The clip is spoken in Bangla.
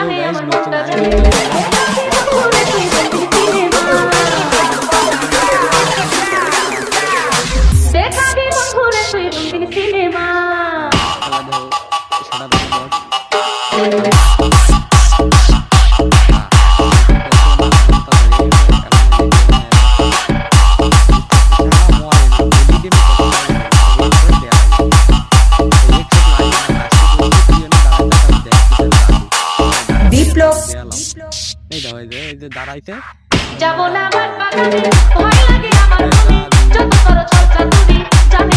চাহে গাইস আমার নতুন মনটা আরেকটা জানে বন্ধুরে তুই বলবি সিনেমা দেখা দি বন্ধুরে তুই বলবি সিনেমা খেলা দেখো সারা বছর বিপ্লব দাঁড়াইতে যাব না আমার বাগানে ভয় লাগে আমার মনে যত করো চর্চা তুমি জানে